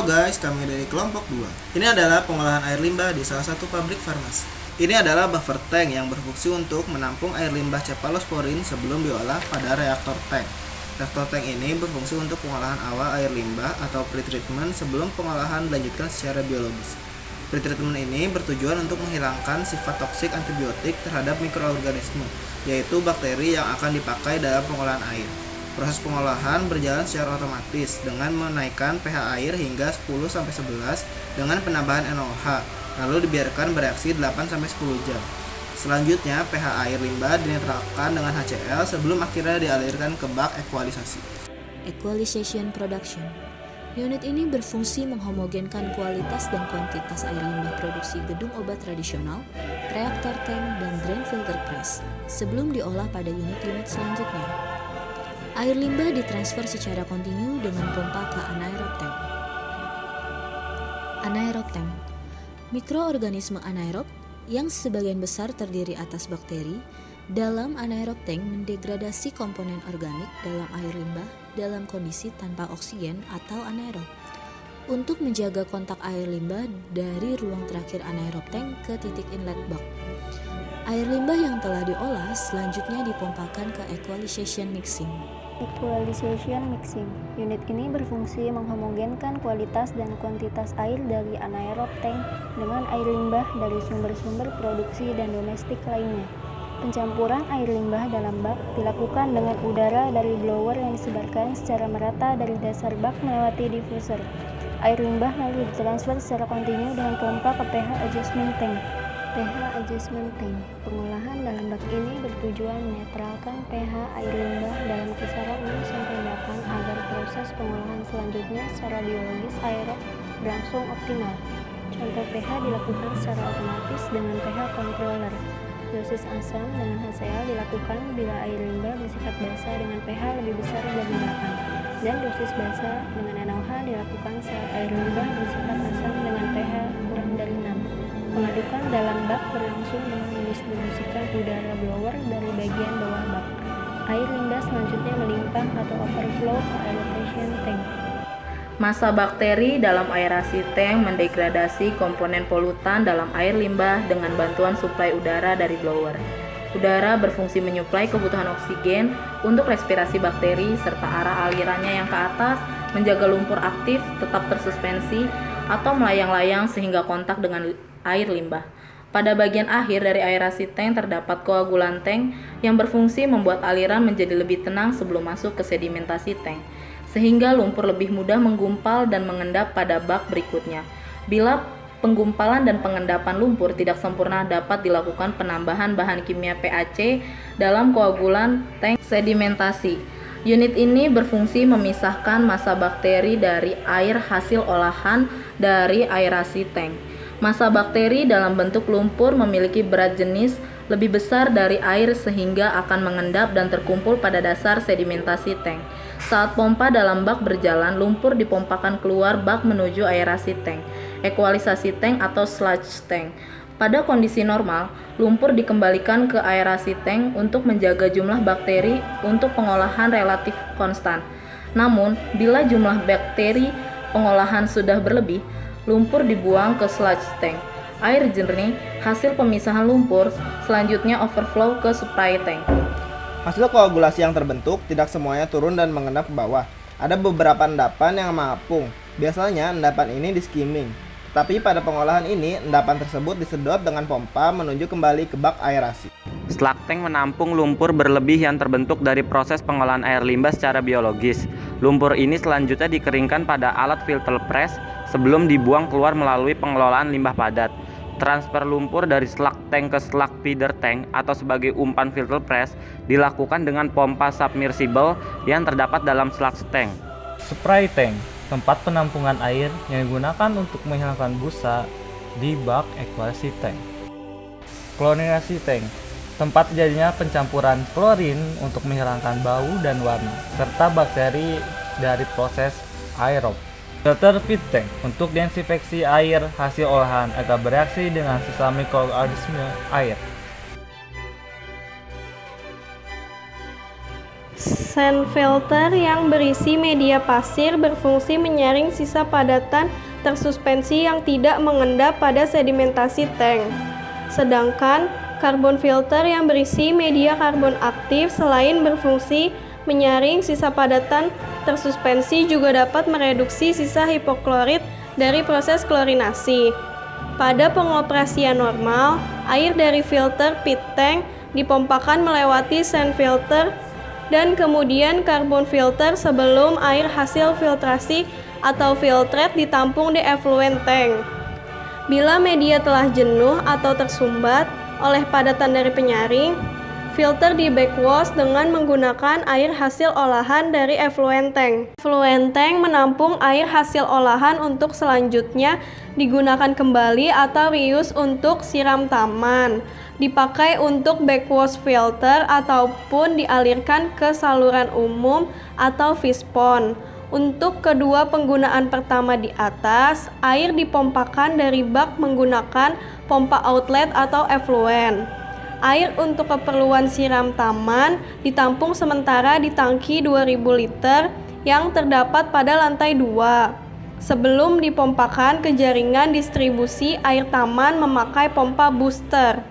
guys, kami dari kelompok 2. Ini adalah pengolahan air limbah di salah satu pabrik farmasi. Ini adalah buffer tank yang berfungsi untuk menampung air limbah cephalosporin sebelum diolah pada reaktor tank. Reaktor tank ini berfungsi untuk pengolahan awal air limbah atau pretreatment sebelum pengolahan dilanjutkan secara biologis. Pretreatment ini bertujuan untuk menghilangkan sifat toksik antibiotik terhadap mikroorganisme, yaitu bakteri yang akan dipakai dalam pengolahan air. Proses pengolahan berjalan secara otomatis dengan menaikkan pH air hingga 10-11 dengan penambahan NaOH, lalu dibiarkan bereaksi 8-10 jam. Selanjutnya, pH air limbah dinetralkan dengan HCl sebelum akhirnya dialirkan ke bak ekualisasi. Equalization Production. Unit ini berfungsi menghomogenkan kualitas dan kuantitas air limbah produksi gedung obat tradisional, reaktor tank, dan drain filter press sebelum diolah pada unit-unit selanjutnya. Air limbah ditransfer secara kontinu dengan pompa ke anaerob tank. Anaerob tank. Mikroorganisme anaerob yang sebagian besar terdiri atas bakteri dalam anaerob tank mendegradasi komponen organik dalam air limbah dalam kondisi tanpa oksigen atau anaerob untuk menjaga kontak air limbah dari ruang terakhir anaerob tank ke titik inlet bak. Air limbah yang telah diolah selanjutnya dipompakan ke equalization mixing. Equalization mixing. Unit ini berfungsi menghomogenkan kualitas dan kuantitas air dari anaerob tank dengan air limbah dari sumber-sumber produksi dan domestik lainnya. Pencampuran air limbah dalam bak dilakukan dengan udara dari blower yang disebarkan secara merata dari dasar bak melewati diffuser. Air limbah lalu ditransfer secara kontinu dengan pompa ke pH adjustment tank. pH adjustment tank. Pengolahan dalam bak ini bertujuan menetralkan pH air limbah dalam kisaran 6-8 agar proses pengolahan selanjutnya secara biologis aerob berlangsung optimal. Contoh pH dilakukan secara otomatis dengan pH controller. Dosis asam dengan HCl dilakukan bila air limbah bersifat basah dengan pH lebih besar dari 8, dan dosis basah dengan NaOH dilakukan saat air limbah bersifat asam dengan pH kurang dari 6. Pengadukan dalam bak berlangsung dengan mendistribusikan udara blower dari bagian bawah bak. Air limbah selanjutnya melimpah atau overflow ke aeration tank. Massa bakteri dalam aerasi tank mendegradasi komponen polutan dalam air limbah dengan bantuan suplai udara dari blower. Udara berfungsi menyuplai kebutuhan oksigen untuk respirasi bakteri serta arah alirannya yang ke atas menjaga lumpur aktif tetap tersuspensi atau melayang-layang sehingga kontak dengan air limbah. Pada bagian akhir dari aerasi tank terdapat koagulan tank yang berfungsi membuat aliran menjadi lebih tenang sebelum masuk ke sedimentasi tank, sehingga lumpur lebih mudah menggumpal dan mengendap pada bak berikutnya. Bila penggumpalan dan pengendapan lumpur tidak sempurna, dapat dilakukan penambahan bahan kimia PaC dalam koagulan tank sedimentasi. Unit ini berfungsi memisahkan massa bakteri dari air hasil olahan dari aerasi tank. Massa bakteri dalam bentuk lumpur memiliki berat jenis lebih besar dari air sehingga akan mengendap dan terkumpul pada dasar sedimentasi tank. Saat pompa dalam bak berjalan, lumpur dipompakan keluar bak menuju aerasi tank, ekualisasi tank atau sludge tank. Pada kondisi normal, lumpur dikembalikan ke aerasi tank untuk menjaga jumlah bakteri untuk pengolahan relatif konstan. Namun, bila jumlah bakteri pengolahan sudah berlebih, lumpur dibuang ke sludge tank. Air jernih hasil pemisahan lumpur selanjutnya overflow ke supply tank. Hasil koagulasi yang terbentuk tidak semuanya turun dan mengendap ke bawah. Ada beberapa endapan yang mengapung. Biasanya endapan ini di skimming. Tetapi pada pengolahan ini, endapan tersebut disedot dengan pompa menuju kembali ke bak aerasi. Sludge tank menampung lumpur berlebih yang terbentuk dari proses pengolahan air limbah secara biologis. Lumpur ini selanjutnya dikeringkan pada alat filter press sebelum dibuang keluar melalui pengelolaan limbah padat. Transfer lumpur dari sludge tank ke sludge feeder tank atau sebagai umpan filter press dilakukan dengan pompa submersible yang terdapat dalam sludge tank. Spray tank, tempat penampungan air yang digunakan untuk menghilangkan busa di bak equalisasi tank. Klorinasi tank, tempat terjadinya pencampuran klorin untuk menghilangkan bau dan warna, serta bakteri dari proses aerob. Filter feed tank, untuk desinfeksi air hasil olahan agar bereaksi dengan sisa mikroorganisme air. Sand filter yang berisi media pasir berfungsi menyaring sisa padatan tersuspensi yang tidak mengendap pada sedimentasi tank. Sedangkan carbon filter yang berisi media karbon aktif selain berfungsi menyaring sisa padatan tersuspensi juga dapat mereduksi sisa hipoklorit dari proses klorinasi. Pada pengoperasian normal, air dari filter pit tank dipompakan melewati sand filter dan kemudian carbon filter sebelum air hasil filtrasi atau filtrate ditampung di effluent tank. Bila media telah jenuh atau tersumbat oleh padatan dari penyaring, filter di backwash dengan menggunakan air hasil olahan dari effluent tank. Effluent tank menampung air hasil olahan untuk selanjutnya digunakan kembali atau reuse untuk siram taman, dipakai untuk backwash filter ataupun dialirkan ke saluran umum atau fish pond. Untuk kedua penggunaan pertama di atas, air dipompakan dari bak menggunakan pompa outlet atau effluent. Air untuk keperluan siram taman ditampung sementara di tangki 2000 liter yang terdapat pada lantai 2, sebelum dipompakan ke jaringan distribusi air taman memakai pompa booster.